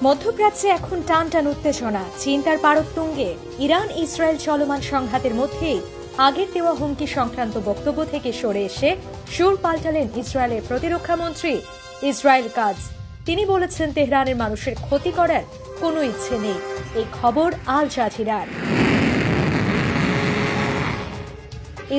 মধ্যপ্রাচ্যে এখন টানটান উত্তেজনা, চিন্তার পারতুঙ্গে। ইরান ইসরায়েল চলমান সংঘাতের মধ্যেই আগের দেওয়া হুমকি সংক্রান্ত বক্তব্য থেকে সরে এসে সুর পাল্টালেন ইসরায়েলের প্রতিরক্ষা মন্ত্রী ইসরায়েল কাজ। তিনি বলেছেন, তেহরানের মানুষের ক্ষতি করার কোনো ইচ্ছে নেই। এই খবর আল জাজিরার।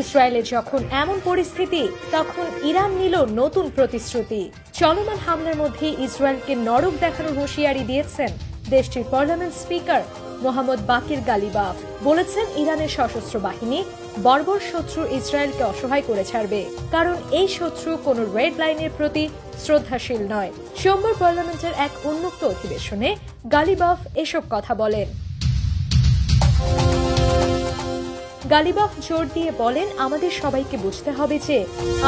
ইসরায়েলে যখন এমন পরিস্থিতি, তখন ইরান নিল নতুন প্রতিশ্রুতি। চলমান হামলার মধ্যে ইসরায়েলকে নরক দেখানোর হুঁশিয়ারি দিয়েছেন দেশটির পার্লামেন্ট স্পিকার মোহাম্মদ বাকির গালিবাফ। বলেছেন, ইরানের সশস্ত্র বাহিনী বর্বর শত্রু ইসরায়েলকে অসহায় করে ছাড়বে, কারণ এই শত্রু কোন রেড লাইনের প্রতি শ্রদ্ধাশীল নয়। সোমবার পার্লামেন্টের এক উন্মুক্ত অধিবেশনে গালিবাফ এসব কথা বলেন। গালিবাফ জোর দিয়ে বলেন, আমাদের সবাইকে বুঝতে হবে যে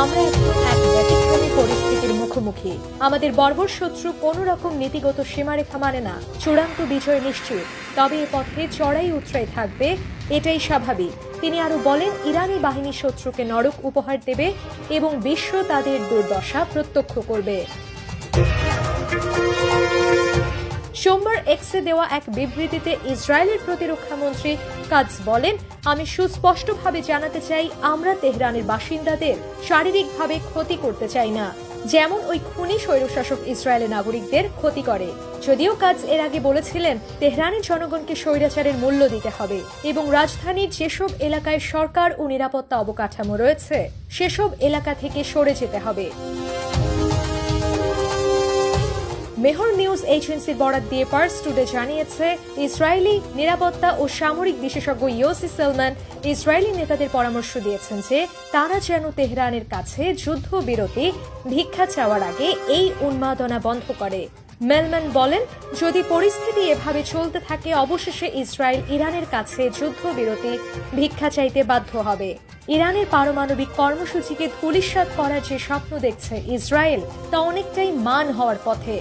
আমরা এখন এক ব্যতিক্রমী পরিস্থিতির মুখোমুখি। আমাদের বর্বর শত্রু কোন রকম নীতিগত সীমারেখা মানে না। চূড়ান্ত বিজয় নিশ্চিত, তবে এ পথে চড়াই উতরাই থাকবে, এটাই স্বাভাবিক। তিনি আরো বলেন, ইরানি বাহিনী শত্রুকে নরক উপহার দেবে এবং বিশ্ব তাদের দুর্দশা প্রত্যক্ষ করবে। সোমবার এক্সে দেওয়া এক বিবৃতিতে ইসরায়েলের প্রতিরক্ষা মন্ত্রী কাজ বলেন, আমি সুস্পষ্টভাবে জানাতে চাই, আমরা তেহরানের বাসিন্দাদের শারীরিকভাবে ক্ষতি করতে চাই না, যেমন ওই খুনি স্বৈরশাসক ইসরায়েলের নাগরিকদের ক্ষতি করে। যদিও কাজ এর আগে বলেছিলেন, তেহরানের জনগণকে স্বৈরাচারের মূল্য দিতে হবে এবং রাজধানীর যেসব এলাকায় সরকার ও নিরাপত্তা অবকাঠামো রয়েছে সেসব এলাকা থেকে সরে যেতে হবে। মেহর নিউজ এজেন্সির বরাত দিয়ে পার্স টুডে জানিয়েছে, ইসরায়েলি নিরাপত্তা ও সামরিক বিশেষজ্ঞ ইয়োসি সেলমান ইসরায়েলি নেতাদের পরামর্শ দিয়েছেন যে তারা যেন তেহরানের কাছে যুদ্ধবিরতি ভিক্ষা চাওয়ার আগে এই উন্মাদনা বন্ধ করে। মেলম্যান বলেন, যদি পরিস্থিতি এভাবে চলতে থাকে, অবশেষে ইসরায়েল ইরানের কাছে যুদ্ধবিরতি ভিক্ষা চাইতে বাধ্য হবে। ইরানের পারমাণবিক কর্মসূচিকে ধূলিসাৎ করার যে স্বপ্ন দেখছে ইসরায়েল, তা অনেকটাই মান হওয়ার পথে।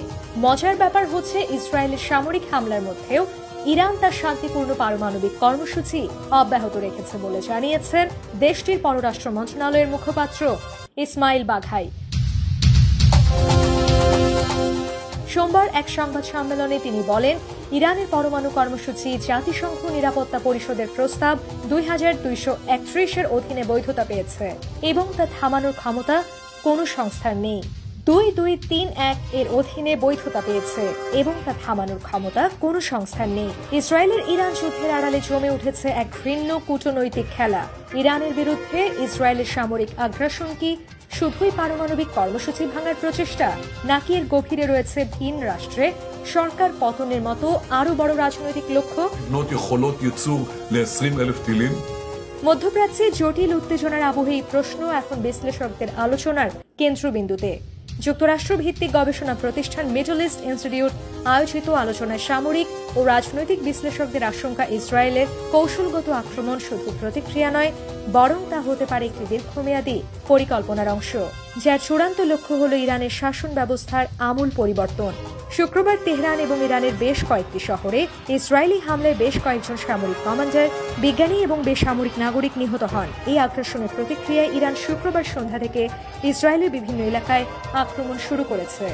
মজার ব্যাপার হচ্ছে, ইসরায়েলের সামরিক হামলার মধ্যেও ইরান তার শান্তিপূর্ণ পারমাণবিক কর্মসূচি অব্যাহত রেখেছে বলে জানিয়েছেন দেশটির পররাষ্ট্র মন্ত্রণালয়ের মুখপাত্র ইসমাইল বাঘাই। সোমবার এক সংবাদ সম্মেলনে তিনি বলেন, ইরানের পরমাণু কর্মসূচি জাতিসংঘ নিরাপত্তা পরিষদের প্রস্তাব 2231-এর অধীনে বৈধতা পেয়েছে এবং তা থামানোর ক্ষমতা কোনো সংস্থার নেই। 2231 এর অধীনে বৈধতা পেয়েছে এবং তা থামানোর ক্ষমতা কোনো সংস্থার নেই। ইসরায়েলের ইরান যুদ্ধের আড়ালে জমে উঠেছে এক ঘৃণ্য কূটনৈতিক খেলা। ইরানের বিরুদ্ধে ইসরায়েলের সামরিক আগ্রাসন কি শুধুই পারমাণবিক কর্মসূচি ভাঙার প্রচেষ্টা, নাকি এর গভীরে রয়েছে ভিন রাষ্ট্রে সরকার পতনের মতো আরো বড় রাজনৈতিক লক্ষ্য? মধ্যপ্রাচ্যে জটিল উত্তেজনার আবহে এই প্রশ্ন এখন বিশ্লেষকদের আলোচনার কেন্দ্রবিন্দুতে। যুক্তরাষ্ট্র ভিত্তিক গবেষণা প্রতিষ্ঠান মিডল ইস্ট ইনস্টিটিউট আয়োজিত আলোচনায় সামরিক ও রাজনৈতিক বিশ্লেষকদের আশঙ্কা, ইসরায়েলের কৌশলগত আক্রমণ শুধু প্রতিক্রিয়া নয়, বরং তা হতে পারে একটি দীর্ঘমেয়াদী পরিকল্পনার অংশ, যার চূড়ান্ত লক্ষ্য হল ইরানের শাসন ব্যবস্থার আমূল পরিবর্তন। শুক্রবার তেহরান এবং ইরানের বেশ কয়েকটি শহরে ইসরায়েলি হামলায় বেশ কয়েকজন সামরিক কমান্ডার, বিজ্ঞানী এবং বেসামরিক নাগরিক নিহত হন। এই আগ্রাসনের প্রতিক্রিয়ায় ইরান শুক্রবার সন্ধ্যা থেকে ইসরায়েলের বিভিন্ন এলাকায় আক্রমণ শুরু করেছে।